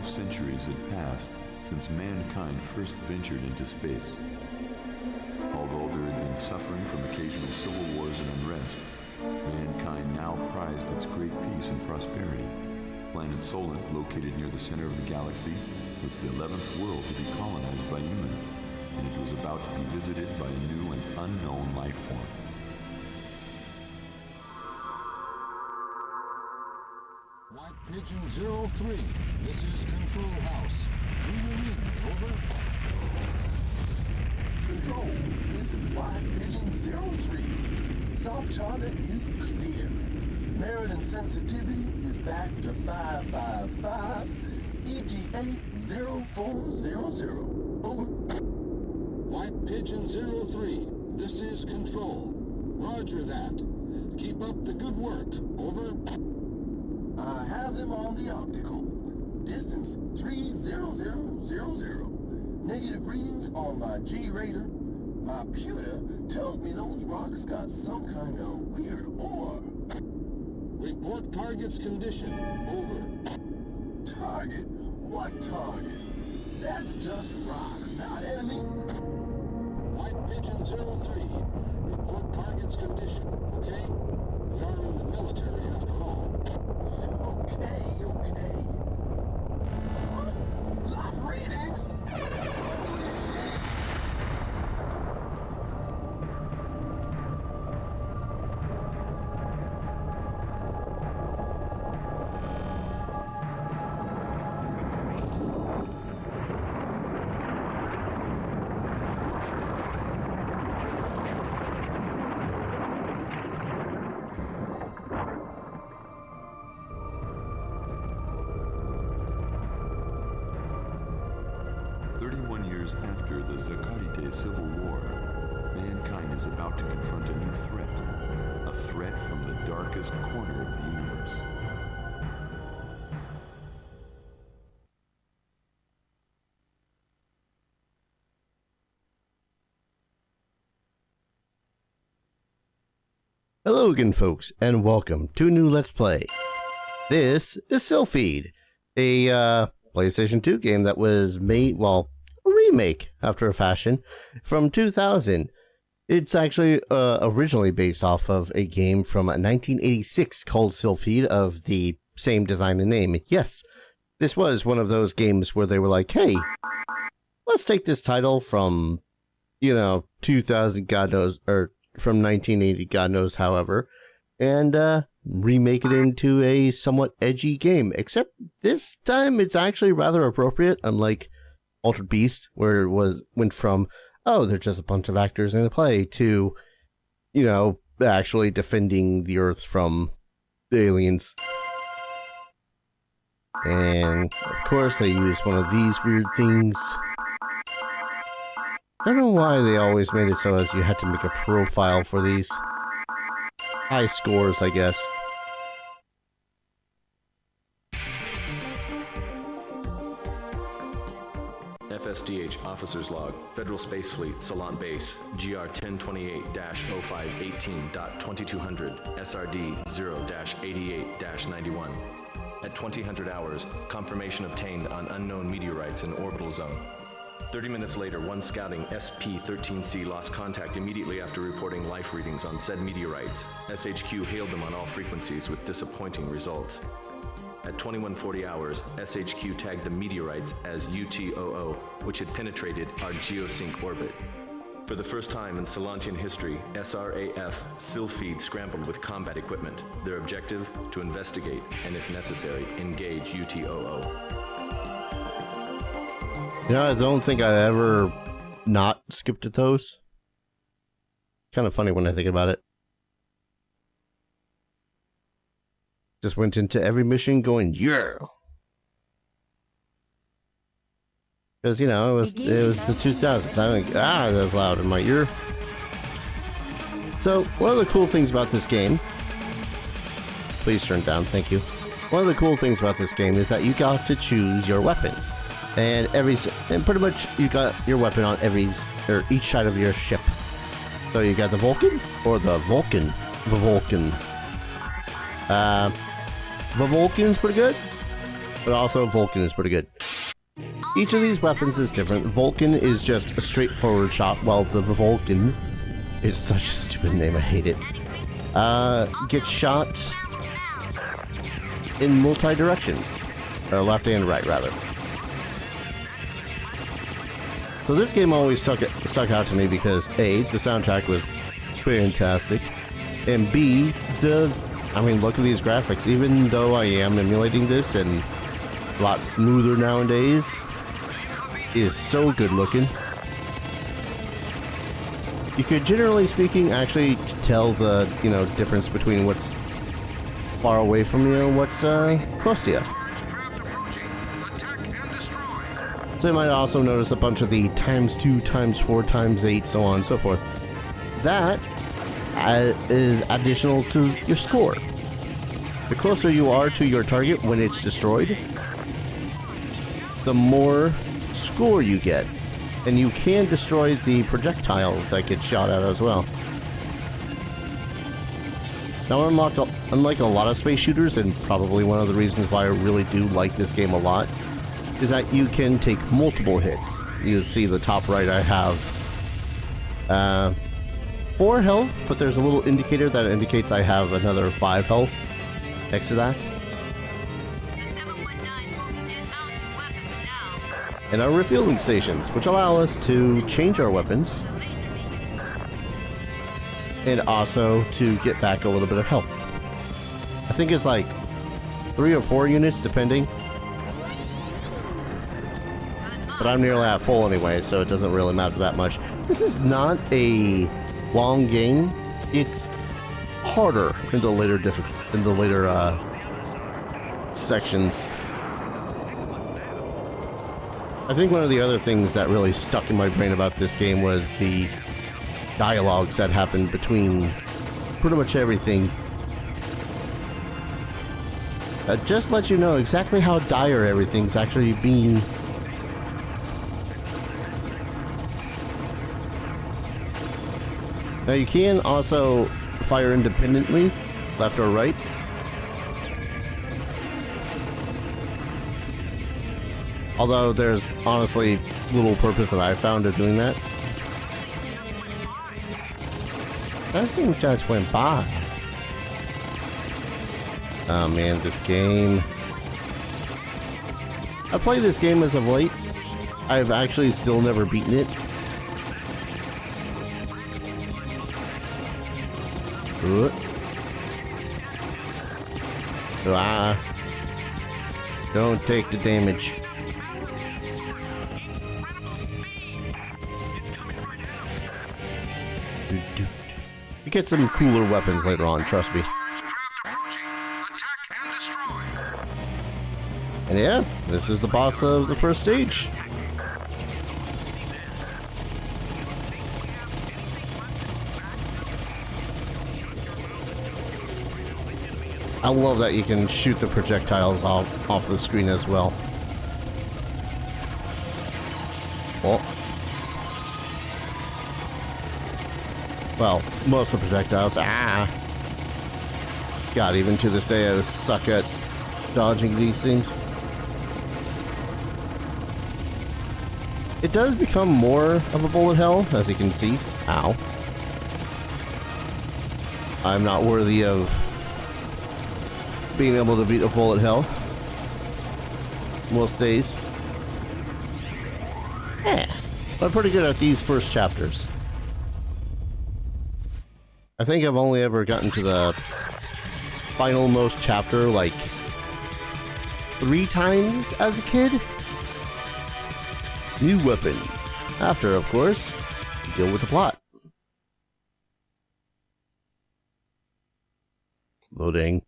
centuries had passed since mankind first ventured into space. Although there had been suffering from occasional civil wars and unrest, mankind now prized its great peace and prosperity. Planet Solent, located near the center of the galaxy, was the 11th world to be colonized by humans, and it was about to be visited by a new and unknown life form. White Pigeon 03, this is Control House. Do you read me? Over. Control, this is White Pigeon 03. South Charlie is clear. Merit and sensitivity is back to 555. ETA 0400. Over. White Pigeon 03, this is Control. Roger that. Keep up the good work. Over. I have them on the optical. Distance 30000. Negative readings on my G-radar. My pewter tells me those rocks got some kind of weird ore. Report target's condition. Over. Target? What target? That's just rocks, not enemy. White Pigeon 03, report target's condition, okay? We are in the military after all. Okay. Live readings? After the Zakarite Civil War, mankind is about to confront a new threat. A threat from the darkest corner of the universe. Hello again, folks, and welcome to a new Let's Play. This is Silpheed, a PlayStation 2 game that was made, well, a remake after a fashion from 2000. It's actually originally based off of a game from 1986 called Silpheed of the same design and name. Yes, this was one of those games where they were like, hey, let's take this title from, 2000, God knows, or from 1980, God knows, however, and remake it into a somewhat edgy game. Except this time it's actually rather appropriate, unlike Altered Beast, where it went from, oh, they're just a bunch of actors in a play, to, actually defending the Earth from the aliens. And, of course, they use one of these weird things. I don't know why they always made it so as you had to make a profile for these. High scores, I guess. FSDH Officer's Log, Federal Space Fleet, Salant Base, GR 1028-0518.2200, SRD 0-88-91. At 2000 hours, confirmation obtained on unknown meteorites in orbital zone. 30 minutes later, one scouting SP-13C lost contact immediately after reporting life readings on said meteorites. SHQ hailed them on all frequencies with disappointing results. At 2140 hours, SHQ tagged the meteorites as UTOO, which had penetrated our geosync orbit. For the first time in Salantian history, SRAF Silpheed scrambled with combat equipment. Their objective, to investigate and, if necessary, engage UTOO. I don't think I ever not skipped at those. Kind of funny when I think about it. Just went into every mission going, yeah. Because, it was the 2000s. I think, that was loud in my ear. So, one of the cool things about this game, please turn it down, thank you. One of the cool things about this game is that you got to choose your weapons. And pretty much you got your weapon on each side of your ship. So you got the Vulcan or the Vulcan. The Vulcan's pretty good. but also Vulcan is pretty good. Each of these weapons is different. Vulcan is just a straightforward shot, while the Vulcan, it's such a stupid name, I hate it, gets shot in multi-directions, or left and right, rather. So this game always stuck out to me because A, the soundtrack was fantastic, and B, look at these graphics. Even though I am emulating this and a lot smoother nowadays, it is so good looking. You could, generally speaking, actually tell the, difference between what's far away from you and what's close to you. So you might also notice a bunch of the ×2, ×4, ×8, so on and so forth. That is additional to your score. The closer you are to your target when it's destroyed, the more score you get. And you can destroy the projectiles that get shot at as well. Now, unlike a lot of space shooters, and probably one of the reasons why I really do like this game a lot, is that you can take multiple hits. You see the top right, I have 4 health, but there's a little indicator that indicates I have another 5 health next to that. And our refueling stations, which allow us to change our weapons and also to get back a little bit of health. I think it's like 3 or 4 units depending. But I'm nearly at full anyway, so it doesn't really matter that much. This is not a long game. It's harder in the later sections. I think one of the other things that really stuck in my brain about this game was the dialogues that happened between pretty much everything. That just lets you know exactly how dire everything's actually being. Now you can also fire independently, left or right. Although there's honestly little purpose that I found of doing that. That thing just went by. Oh man, this game. I played this game as of late. I've actually still never beaten it. Don't take the damage. You get some cooler weapons later on, trust me. And yeah, this is the boss of the first stage. I love that you can shoot the projectiles off the screen as well. Oh. Well, most of the projectiles. God, even to this day I suck at dodging these things. It does become more of a bullet hell, as you can see. Ow. I'm not worthy of being able to beat a bullet hell most days. Yeah, I'm pretty good at these first chapters. I think I've only ever gotten to the final most chapter like 3 times as a kid. New weapons. After, of course, deal with the plot. Loading.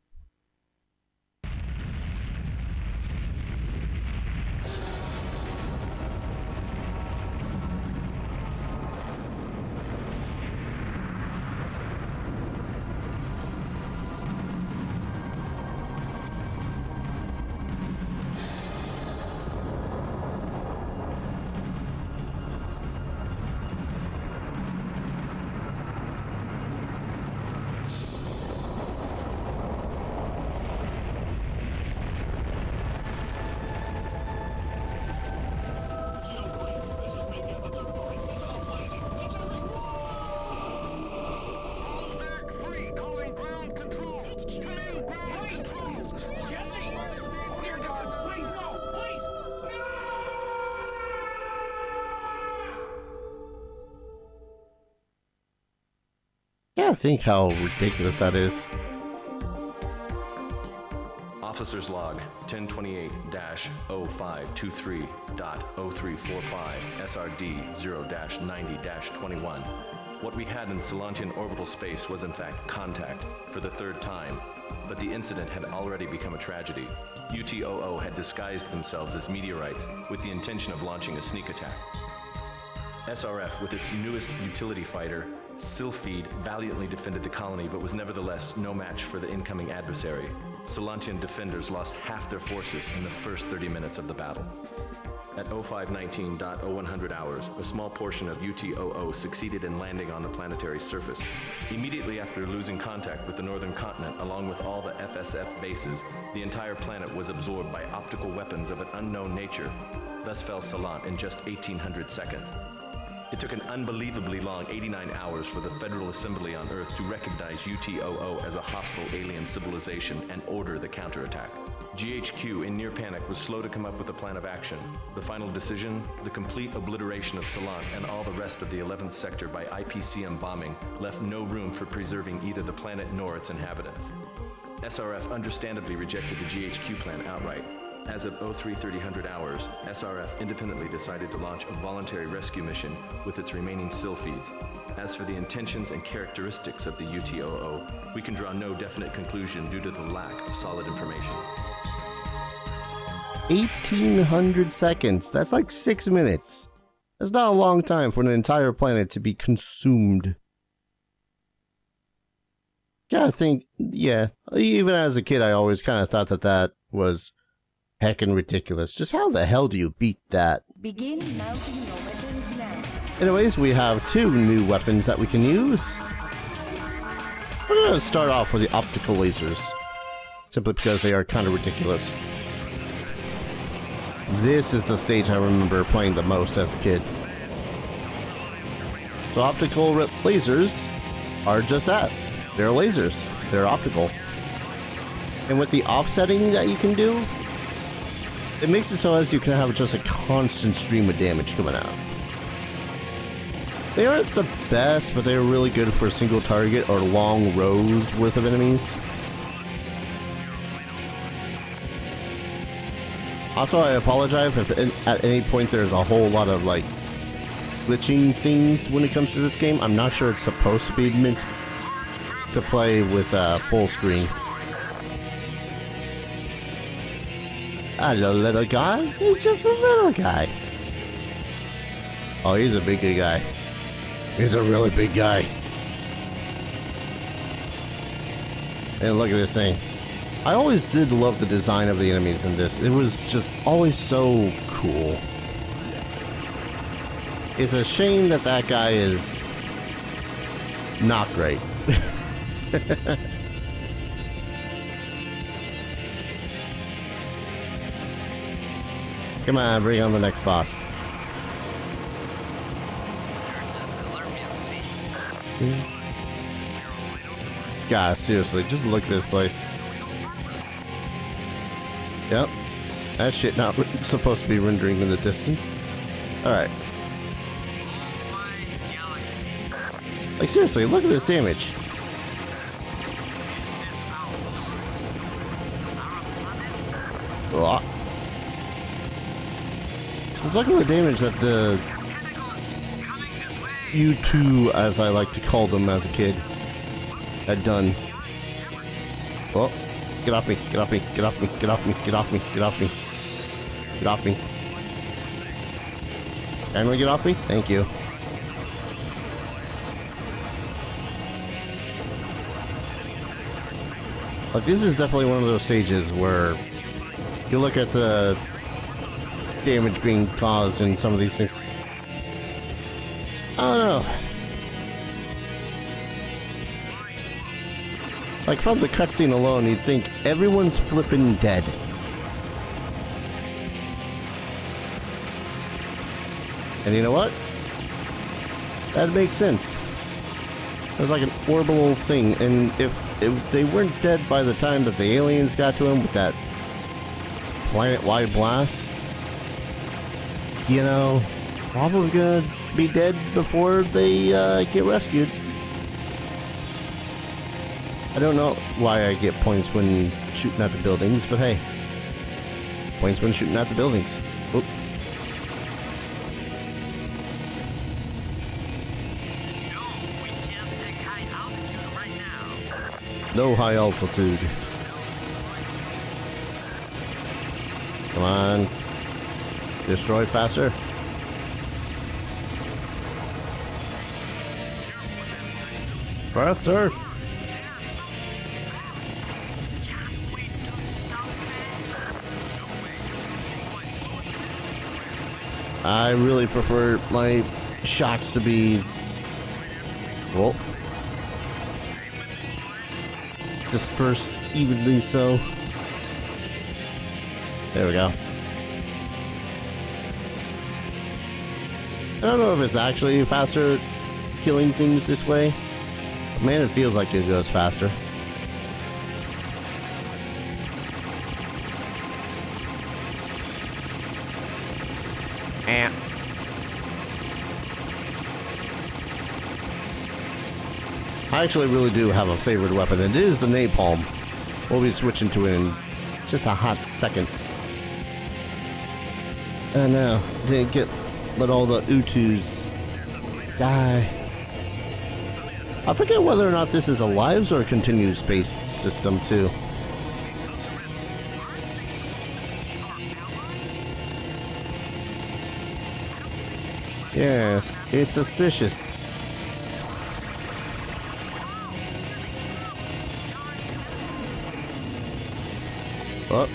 gotta think how ridiculous that is. Officer's log 1028-0523.0345 SRD 0-90-21. What we had in Silantian orbital space was in fact contact for the third time, but the incident had already become a tragedy. UTOO had disguised themselves as meteorites with the intention of launching a sneak attack. SRF, with its newest utility fighter, Silpheed, valiantly defended the colony but was nevertheless no match for the incoming adversary. Silantian defenders lost half their forces in the first 30 minutes of the battle. At 0519.0100 hours, a small portion of UTOO succeeded in landing on the planetary surface. Immediately after losing contact with the northern continent, along with all the FSF bases, the entire planet was absorbed by optical weapons of an unknown nature. Thus fell Salant in just 1800 seconds. It took an unbelievably long 89 hours for the Federal Assembly on Earth to recognize UTOO as a hostile alien civilization and order the counterattack. GHQ, in near panic, was slow to come up with a plan of action. The final decision? The complete obliteration of Salant and all the rest of the 11th sector by IPCM bombing left no room for preserving either the planet nor its inhabitants. SRF understandably rejected the GHQ plan outright. As of 0330 hours, SRF independently decided to launch a voluntary rescue mission with its remaining Silpheeds. As for the intentions and characteristics of the UTOO, we can draw no definite conclusion due to the lack of solid information. 1800 seconds. That's like 6 minutes. That's not a long time for an entire planet to be consumed. Gotta think, yeah. Even as a kid, I always kind of thought that was heckin' ridiculous. Just how the hell do you beat that? Begin mounting your weapons now. Anyways, we have 2 new weapons that we can use. We're gonna start off with the optical lasers, simply because they are kind of ridiculous. This is the stage I remember playing the most as a kid. So optical lasers are just that. They're lasers. They're optical. And with the offsetting that you can do, it makes it so as you can have just a constant stream of damage coming out. They aren't the best, but they're really good for a single target or long rows worth of enemies. Also, I apologize if at any point there's a whole lot of like glitching things when it comes to this game. I'm not sure it's supposed to be meant to play with full screen. Hello, little guy. He's just a little guy. Oh, he's a big guy. He's a really big guy. And look at this thing. I always did love the design of the enemies in this. It was just always so cool. It's a shame that that guy is not great. Come on, bring on the next boss. God, seriously, just look at this place. Yep. That shit not supposed to be rendering in the distance. Alright. Like, seriously, look at this damage. Oh. Just look at the damage that the U2, as I like to call them as a kid, had done. Oh, get off me, get off me, get off me, get off me, get off me, get off me. Get off me. Can we get off me? Thank you. Like, this is definitely one of those stages where you look at the damage being caused in some of these things. I don't know. Like, from the cutscene alone, you'd think everyone's flippin' dead. And you know what? That makes sense. It's like an orbital thing, and if they weren't dead by the time that the aliens got to them with that planet-wide blast, you know, probably gonna be dead before they get rescued. I don't know why I get points when shooting at the buildings, but hey. Points when shooting at the buildings. Oop. No high altitude. Come on. Destroy faster. Faster. I really prefer my shots to be, well, dispersed evenly so. There we go. I don't know if it's actually faster killing things this way. But man, it feels like it goes faster. I actually really do have a favorite weapon, and it is the napalm. We'll be switching to it in just a hot second. Oh no, didn't let all the Utus die. I forget whether or not this is a lives or a continues based system too. Yes, it's suspicious. Oh.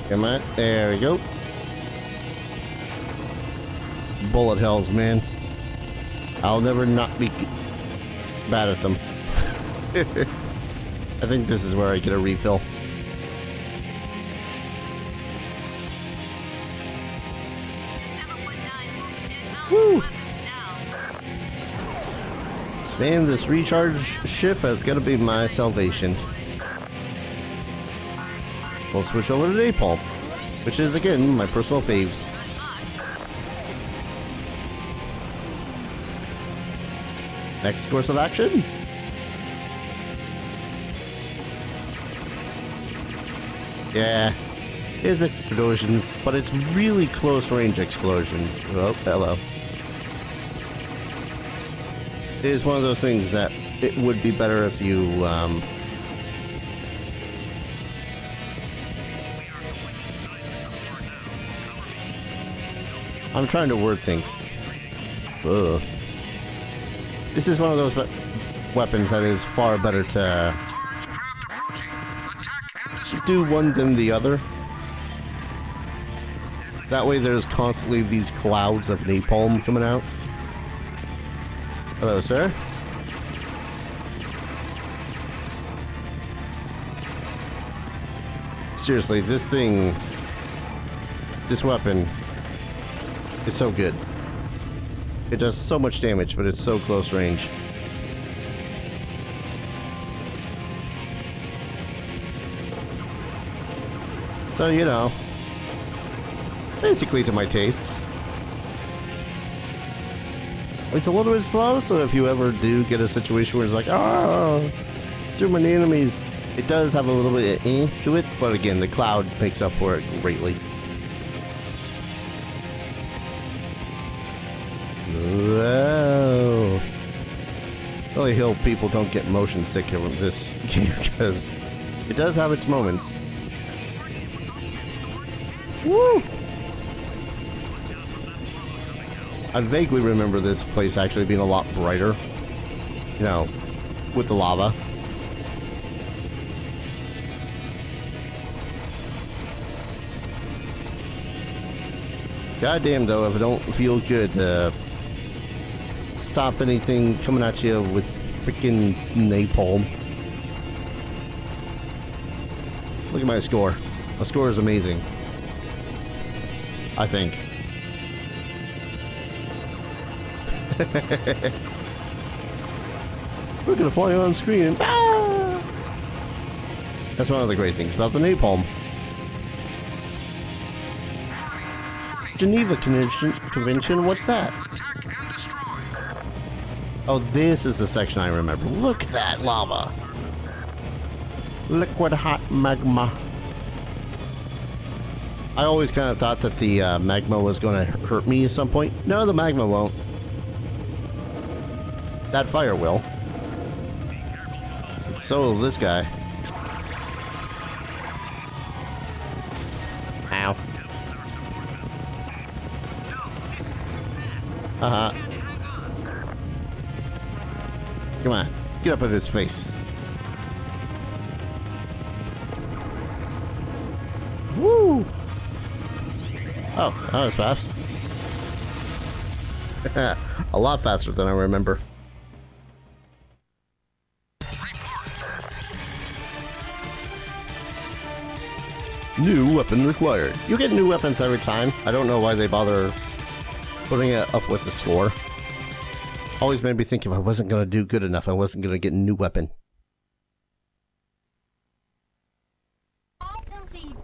Come on, there we go. Bullet hells, man. I'll never not be bad at them. I think this is where I get a refill. Woo! Man, this recharge ship has got to be my salvation. We'll switch over to napalm, which is again my personal faves. Next course of action. Yeah, it's explosions, but it's really close range explosions. Oh, hello. It is one of those things that it would be better if you, I'm trying to word things. Ugh. This is one of those weapons that is far better to do one than the other. That way there's constantly these clouds of napalm coming out. Hello, sir. Seriously, this weapon is so good. It does so much damage, but it's so close range. So, you know, basically to my tastes. It's a little bit slow, so if you ever do get a situation where it's like, oh, too many enemies, it does have a little bit of to it, but again, the cloud makes up for it greatly. Whoa. Really hope people don't get motion sick in this game, because it does have its moments. Woo! I vaguely remember this place actually being a lot brighter, you know, with the lava. Goddamn though, if it don't feel good to stop anything coming at you with freaking napalm. Look at my score. My score is amazing. I think. We're gonna fly on screen and ah! That's one of the great things about the napalm. Geneva Convention, what's that? Oh, this is the section I remember. Look at that lava. Liquid hot magma. I always kind of thought that the magma was going to hurt me at some point. No, the magma won't. That fire will. So will this guy. Ow. Come on, get up in his face. Woo! Oh, that was fast. A lot faster than I remember. New weapon required. You get new weapons every time. I don't know why they bother putting it up with the score. Always made me think if I wasn't going to do good enough, I wasn't going to get a new weapon. All Silpheeds,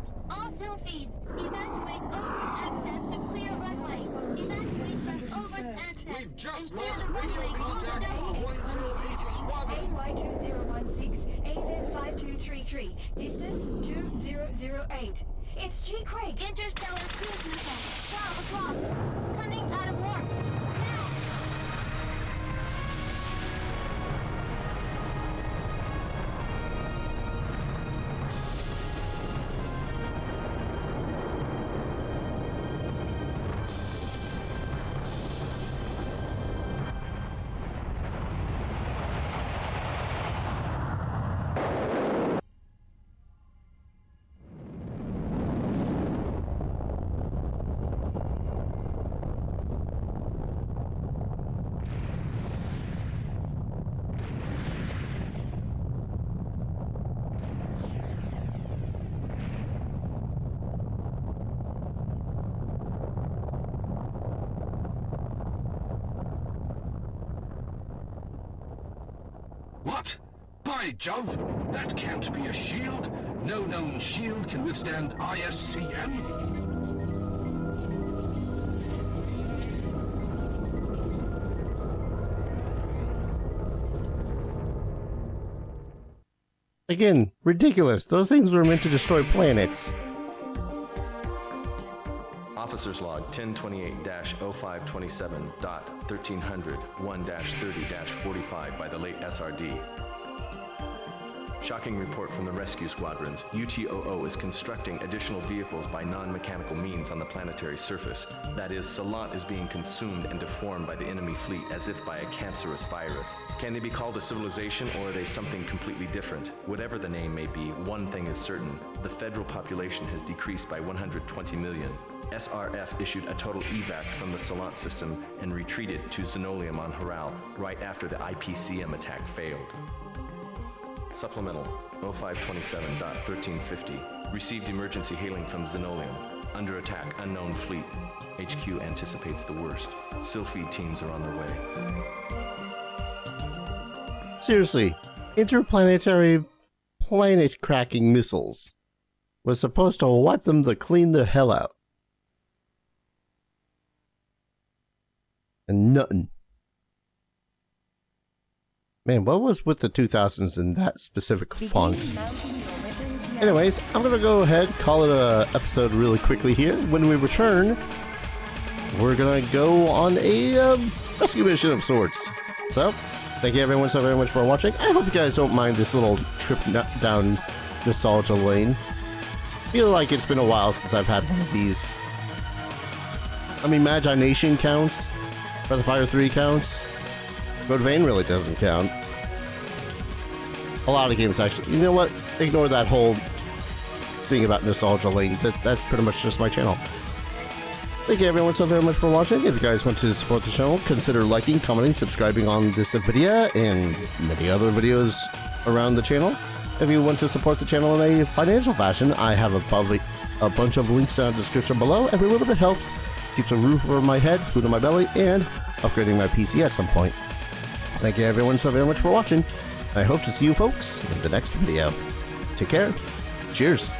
evacuate overt access to clear runway. Evacuate from overt access. We've just and clear lost the radio runway contact from the 108th Squadron. AY2016, AZ5233, distance 2008. It's G. Craig. Interstellar cruise missile, 12 o'clock. Coming out of warp. Now. What? By Jove! That can't be a shield. No known shield can withstand ISCM. Again, ridiculous. Those things were meant to destroy planets. Officer's log 1028-0527.1300-1-30-45 by the late SRD. Shocking report from the rescue squadrons. UTOO is constructing additional vehicles by non-mechanical means on the planetary surface. That is, Salant is being consumed and deformed by the enemy fleet as if by a cancerous virus. Can they be called a civilization, or are they something completely different? Whatever the name may be, one thing is certain. The federal population has decreased by 120 million. SRF issued a total evac from the Salant system and retreated to Xenolium on Haral right after the IPCM attack failed. Supplemental 0527.1350. Received emergency hailing from Xenolium. Under attack, unknown fleet. HQ anticipates the worst. Silpheed teams are on their way. Seriously, interplanetary planet-cracking missiles was supposed to wipe them to clean the hell out. And nothing. Man, what was with the 2000s in that specific font? Anyways, I'm gonna go ahead and call it a episode really quickly here. When we return, we're gonna go on a rescue mission of sorts. So, thank you everyone so very much for watching. I hope you guys don't mind this little trip down nostalgia lane. Feel like it's been a while since I've had one of these. I mean, Imagination counts. Breath of Fire 3 counts. Code Vein really doesn't count. A lot of games actually. You know what? Ignore that whole thing about nostalgia lane. That's pretty much just my channel. Thank you everyone so very much for watching. If you guys want to support the channel, consider liking, commenting, subscribing on this video and many other videos around the channel. If you want to support the channel in a financial fashion, I have a bunch of links in the description below. Every little bit helps. Keeps a roof over my head, food on my belly, and upgrading my PC at some point. Thank you everyone so very much for watching. I hope to see you folks in the next video. Take care. Cheers.